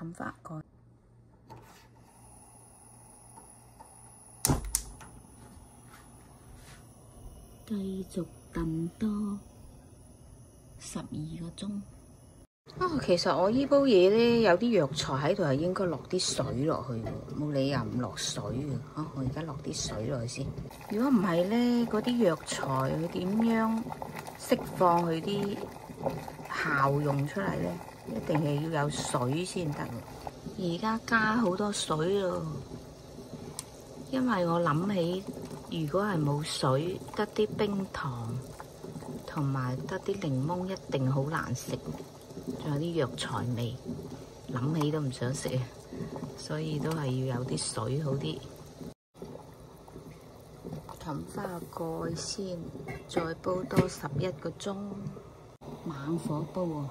冚翻蓋，繼續燉多12個鐘。其實我呢煲嘢咧有啲藥材喺度，係應該落啲水落去喎，冇理由唔落水嘅。我而家落啲水落去先。如果唔係咧，嗰啲藥材佢點樣釋放佢啲效用出嚟咧？一定係要有水先得。而家加好多水咯，因為我諗起如果係冇水，得啲冰糖同埋得啲檸檬，一定好難食。仲有啲藥材味，諗起都唔想食，所以都係要有啲水好啲。冚翻個蓋先，再煲多11個鐘。猛火煲喎，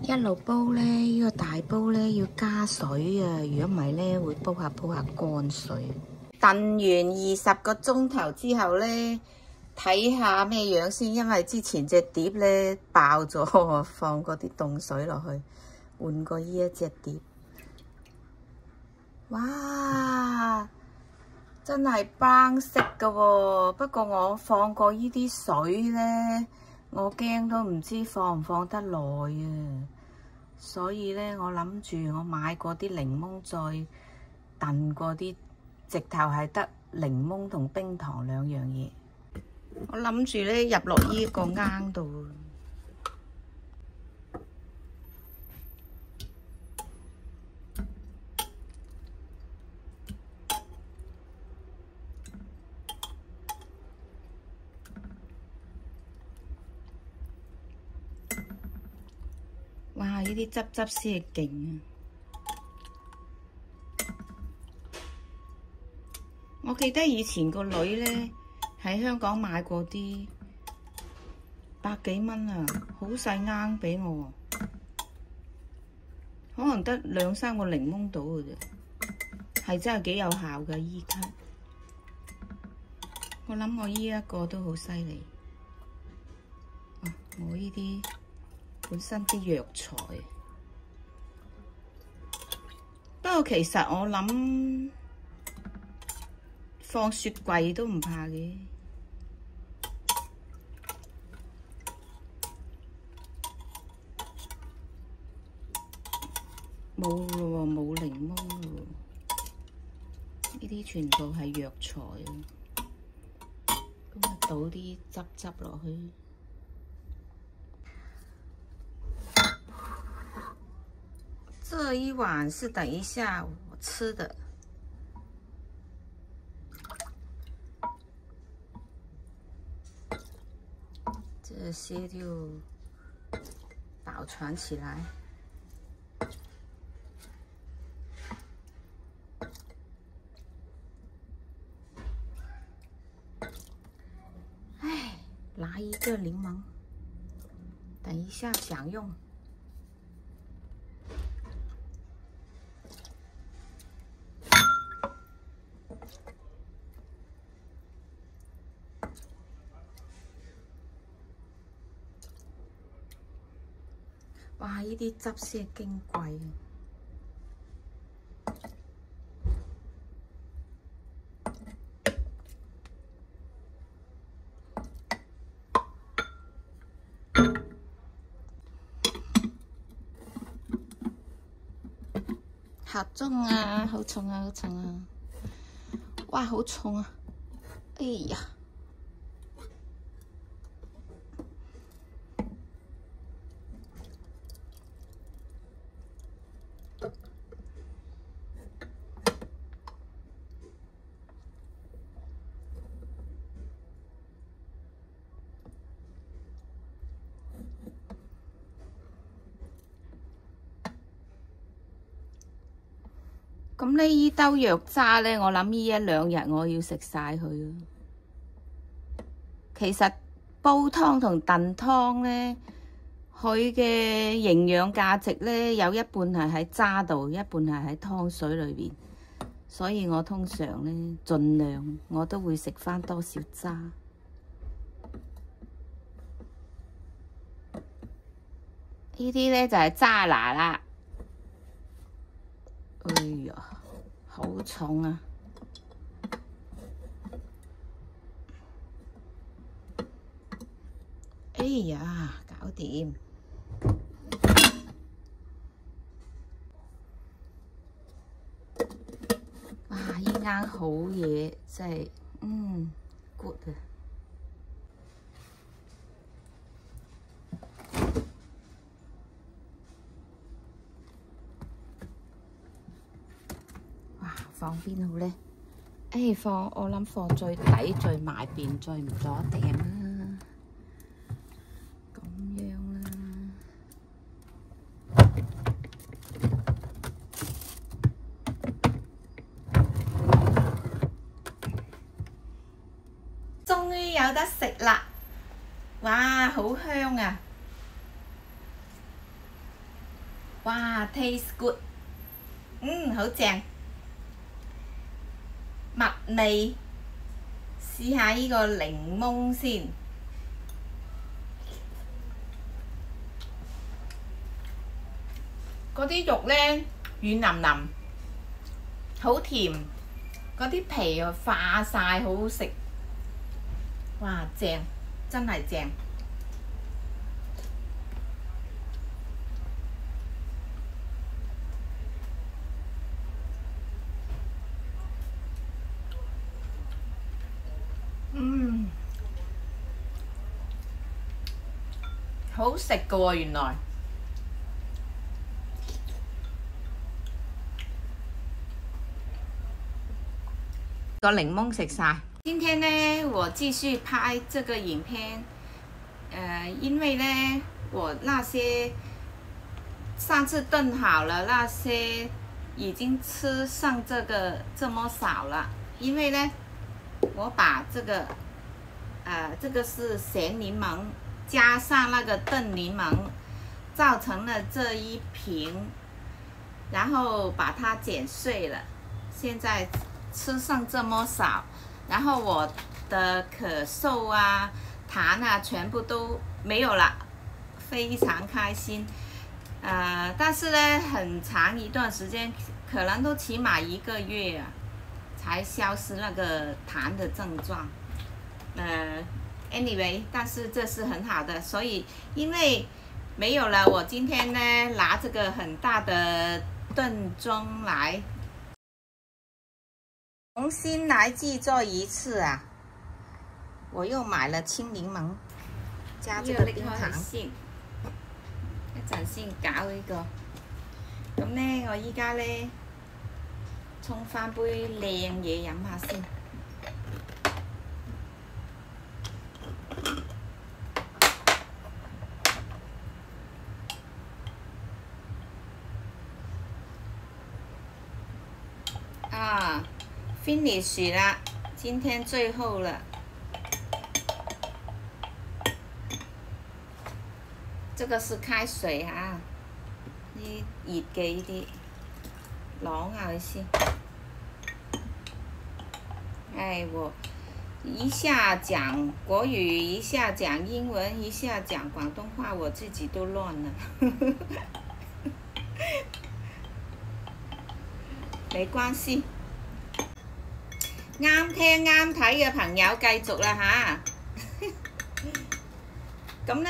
一路煲咧，呢個大煲咧要加水啊！如果唔係咧，會煲下乾水。燉完20個鐘頭之後咧，睇下咩樣先，因為之前隻碟咧爆咗，我放嗰啲凍水落去，換過呢一隻碟。哇！真係白色㗎喎，不過我放過呢啲水咧。我驚都唔知放唔放得耐啊，所以咧我諗住我買過啲檸檬再燉過啲，直頭係得檸檬同冰糖2樣嘢。我諗住咧入落呢個罌度。哇！呢啲汁先係勁啊！我記得以前個女咧喺香港買過啲100幾蚊啊，好細罌俾我，可能得2、3個檸檬到嘅啫，係真係幾有效㗎依家。我諗我依一個都好犀利。我呢啲本身啲藥材，不過其實我諗放雪櫃都唔怕嘅。冇咯喎，冇檸檬咯喎，呢啲全部係藥材啊！咁啊，倒啲汁落去。這一碗是等一下我吃的。這些就保存起來。哎，拿一個檸檬，等一下享用。哇！呢啲汁先矜貴。好重啊！好重啊！好重啊！哇！好重啊！哎呀！咁呢依兜藥渣呢，我諗呢一兩日我要食晒佢。其實煲湯同燉湯呢，佢嘅營養價值呢，有一半係喺渣度，一半係喺湯水裏邊。所以我通常呢，盡量我都會食返多少渣。呢啲呢，就係渣拿啦。哎呀，好重啊！哎呀，搞掂！哇，呢間好嘢，真係good 啊！放邊好呢？我諗放最底最埋邊最唔左頂啦，咁樣啦。終於有得食啦！哇，好香啊！哇 ，taste good， 好正。麥味，試下呢個檸檬先。嗰啲肉呢，軟腍腍，好甜，嗰啲皮又化晒，好好食。哇，正，真係正。好食㗎喎，原來。個檸檬食晒。今天呢，我繼續拍這個影片，因為呢，我那些上次燉好了那些已經吃剩這麼少了，因為呢，我把這個，這個是鹹檸檬。加上那個燉檸檬，造成了這一瓶，然後把它剪碎了。現在吃剩這麼少，然後我的咳嗽啊、痰啊，全部都沒有了，非常開心。但是呢，很長一段時間，可能都起碼1個月啊，才消失那個痰的症狀。Anyway， 但是這是很好的，所以因為沒有了，我今天呢拿這個很大的炖中来，重新来制作一次啊！我又買了青檸檬，加這個冰糖。一陣先搞呢個。咁呢，我依家呢，沖翻杯靚嘢飲下先。啊 ，finish 啦，今天最後了。這個是開水啊，呢熱嘅呢啲，攞下佢先。哎，我一下講國語，一下講英文，一下講廣東話，我自己都亂了。沒關係，啱聽啱睇嘅朋友繼續啦吓。咁呢，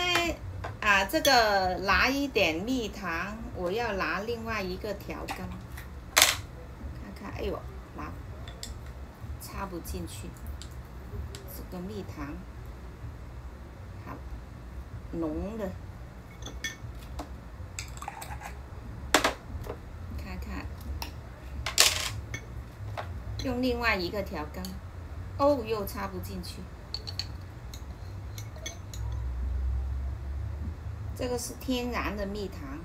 啊，這個拿一點蜜糖，我要拿另外一個調羹，看看，哎呦，拿插不進去，這個蜜糖好濃的。用另外一個調羹，哦，又插不進去。這個是天然的蜜糖，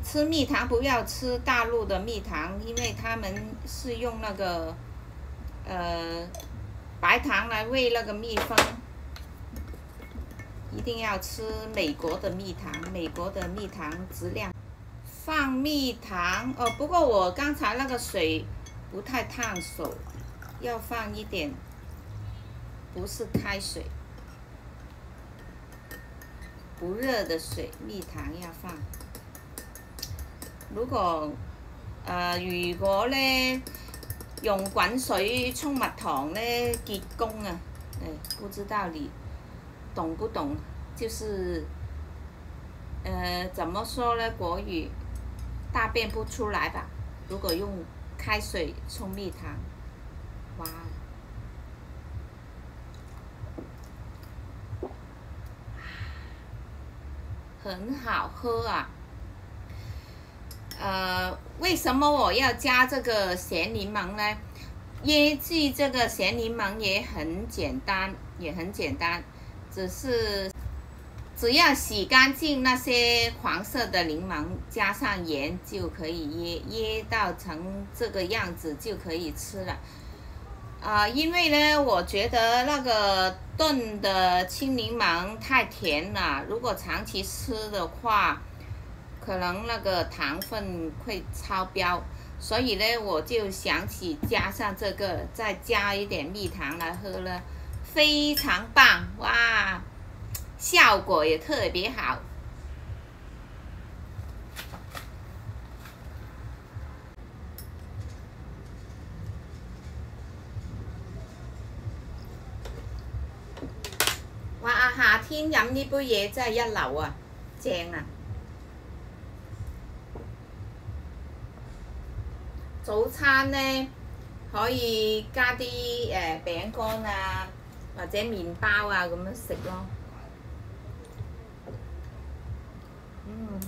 吃蜜糖不要吃大陸的蜜糖，因為他們是用那個白糖來餵那個蜜蜂，一定要吃美國的蜜糖，美國的蜜糖質量。放蜜糖哦，不過我剛才那個水不太燙手，要放一點，不是開水，不熱的水，蜜糖要放。如果呢用滾水沖蜜糖呢結宮啊，不知道你懂不懂？就是怎麼說呢？國語。大便不出來吧？如果用開水沖蜜糖，哇，很好喝啊！為什麼我要加這個鹹檸檬呢？醃製這個鹹檸檬也很簡單，只要洗乾淨那些黃色的檸檬，加上鹽就可以醃到成這個樣子就可以吃了。因為呢，我覺得那個燉的青檸檬太甜了，如果長期吃的話，可能那個糖分會超標，所以呢，我就想起加上這個，再加一點蜜糖來喝了，非常棒，哇！效果也特別好。哇！夏天飲呢杯嘢真係一流啊，正啊！早餐呢可以加啲餅乾啊，或者麵包啊咁樣食咯。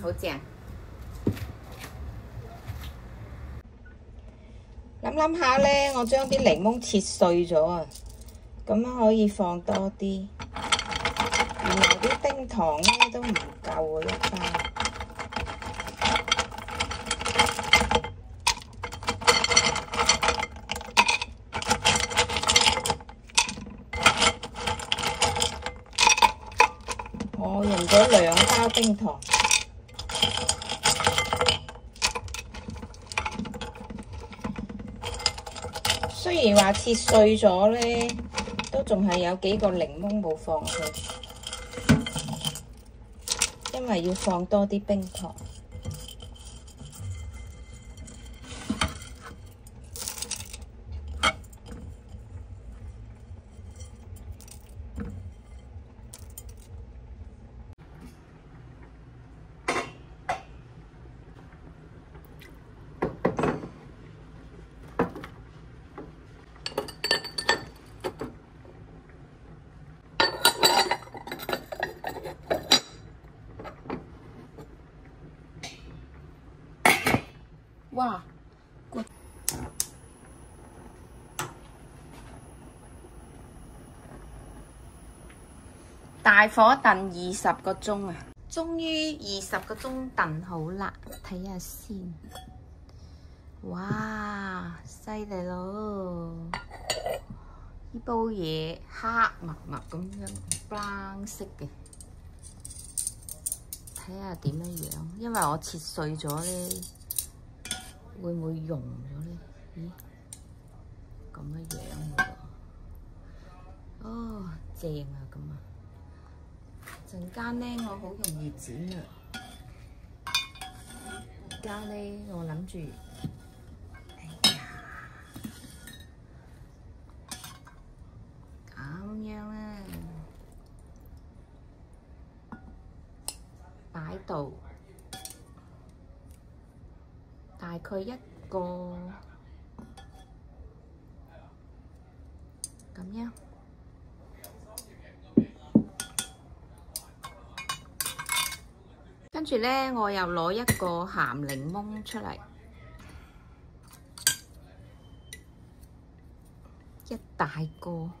好正。諗下呢，我將啲檸檬切碎咗啊，咁樣可以放多啲。原來啲冰糖呢都唔夠啊，一包。我用咗2包冰糖。雖然話切碎咗呢，都仲係有幾個檸檬冇放去，因為要放多啲冰糖。哇！大火燉20個鐘啊！終於20個鐘燉好啦，睇下先。哇！犀利咯！呢煲嘢黑墨墨咁樣，brown 色嘅。睇下點樣樣，因為我切碎咗咧，會唔會溶咗咧？咦，咁樣樣喎。哦，正啊咁啊！陣間咧，我好容易剪啊。而家咧，我諗住，哎呀，咁樣啦，擺度大概一個咁樣。跟住咧，我又攞一個鹹檸檬出嚟，一大個。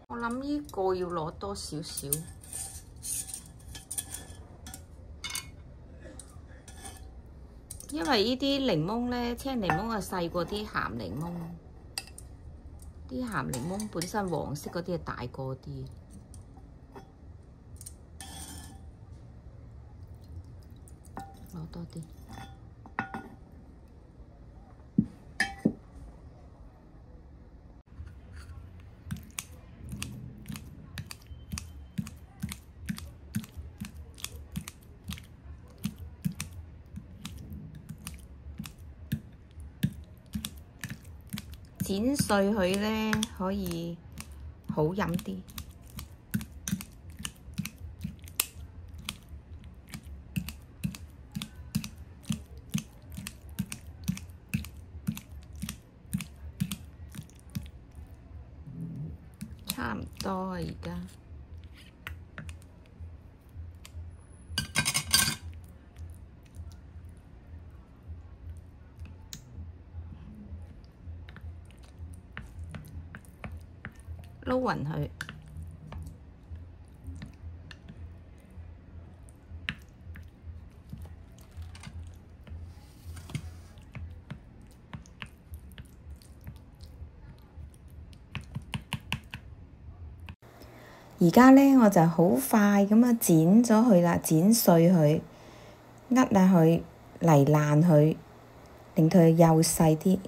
我諗呢個要攞多少少，因為呢啲檸檬咧，青檸檬係細過啲鹹檸檬。啲鹹檸檬本身黃色嗰啲係大個啲，攞多啲。剪碎佢咧，可以好飲啲。差唔多啊，而家。撈勻佢，而家咧我就好快咁樣剪咗佢啦，剪碎佢，扼下佢，嚟爛佢，令佢幼細啲。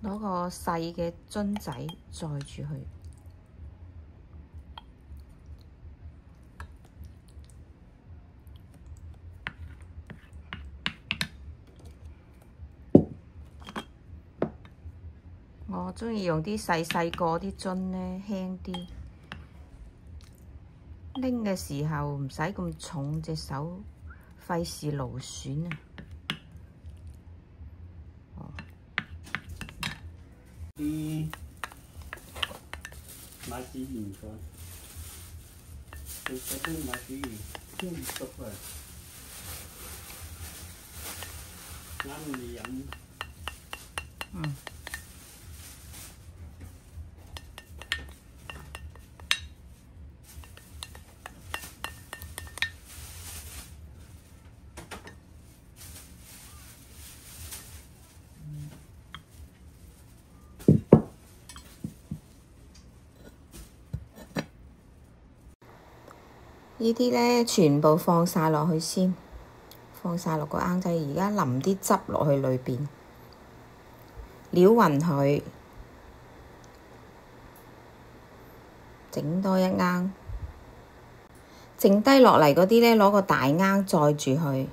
攞個細嘅樽仔載住佢，我鍾意用啲細個啲樽咧，輕啲，拎嘅時候唔使咁重隻手，費事勞損啊！買紙鹽咗，你嗰啲買紙鹽都唔熟啊，啱你飲。嗯。呢啲咧全部放晒落去先，放晒落個罌仔，而家淋啲汁落去裏邊，撩勻佢，整多一罌，剩低落嚟嗰啲咧攞個大罌載住佢。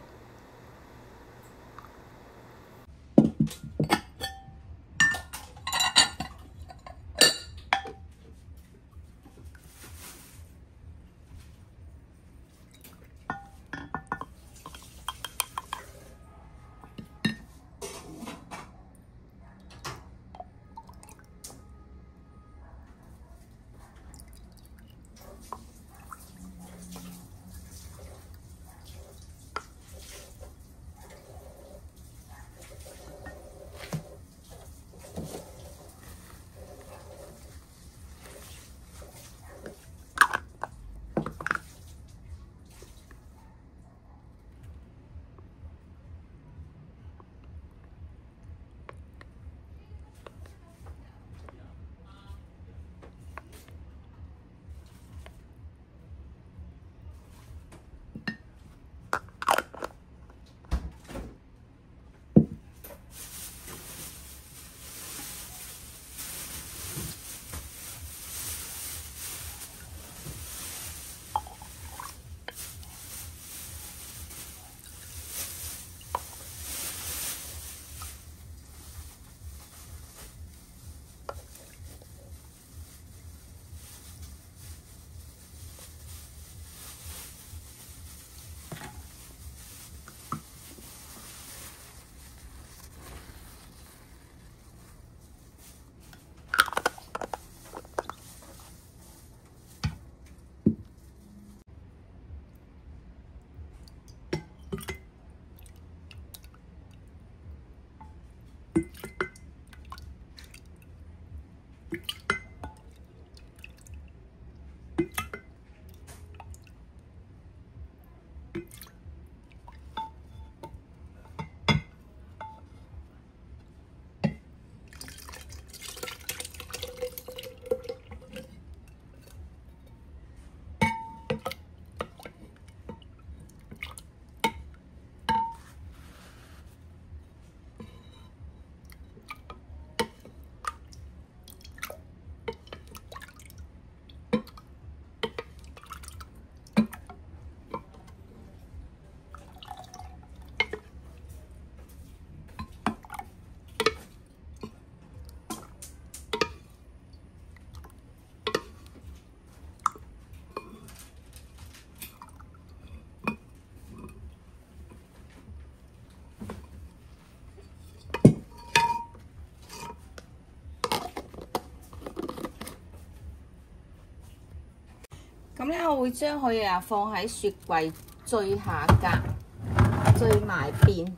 咁咧，我會將佢啊放喺雪櫃最下格、最埋邊，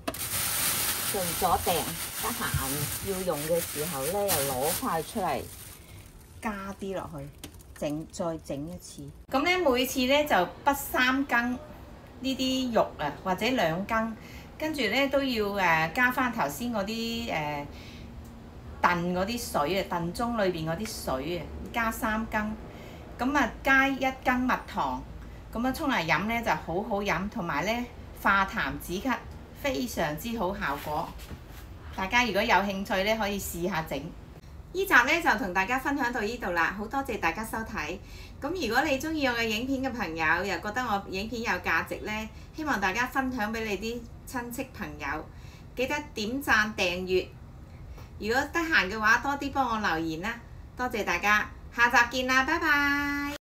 做咗訂，得閒要用嘅時候咧，又攞塊出嚟加啲落去，再整一次。咁咧，每次咧就不3羹呢啲肉啊，或者2羹，跟住咧都要加翻頭先嗰啲燉嗰啲水啊，燉盅裏邊嗰啲水啊，加3羹。咁啊，加1羹蜜糖，咁樣沖嚟飲咧就好好飲，同埋咧化痰止咳，非常之好效果。大家如果有興趣咧，可以試下整。呢集咧就同大家分享到呢度啦，好多謝大家收睇。咁如果你中意我嘅影片嘅朋友，又覺得我影片有價值咧，希望大家分享俾你啲親戚朋友，記得點讚訂閱。如果得閒嘅話，多啲幫我留言啦，多謝大家。下集見啦，拜拜。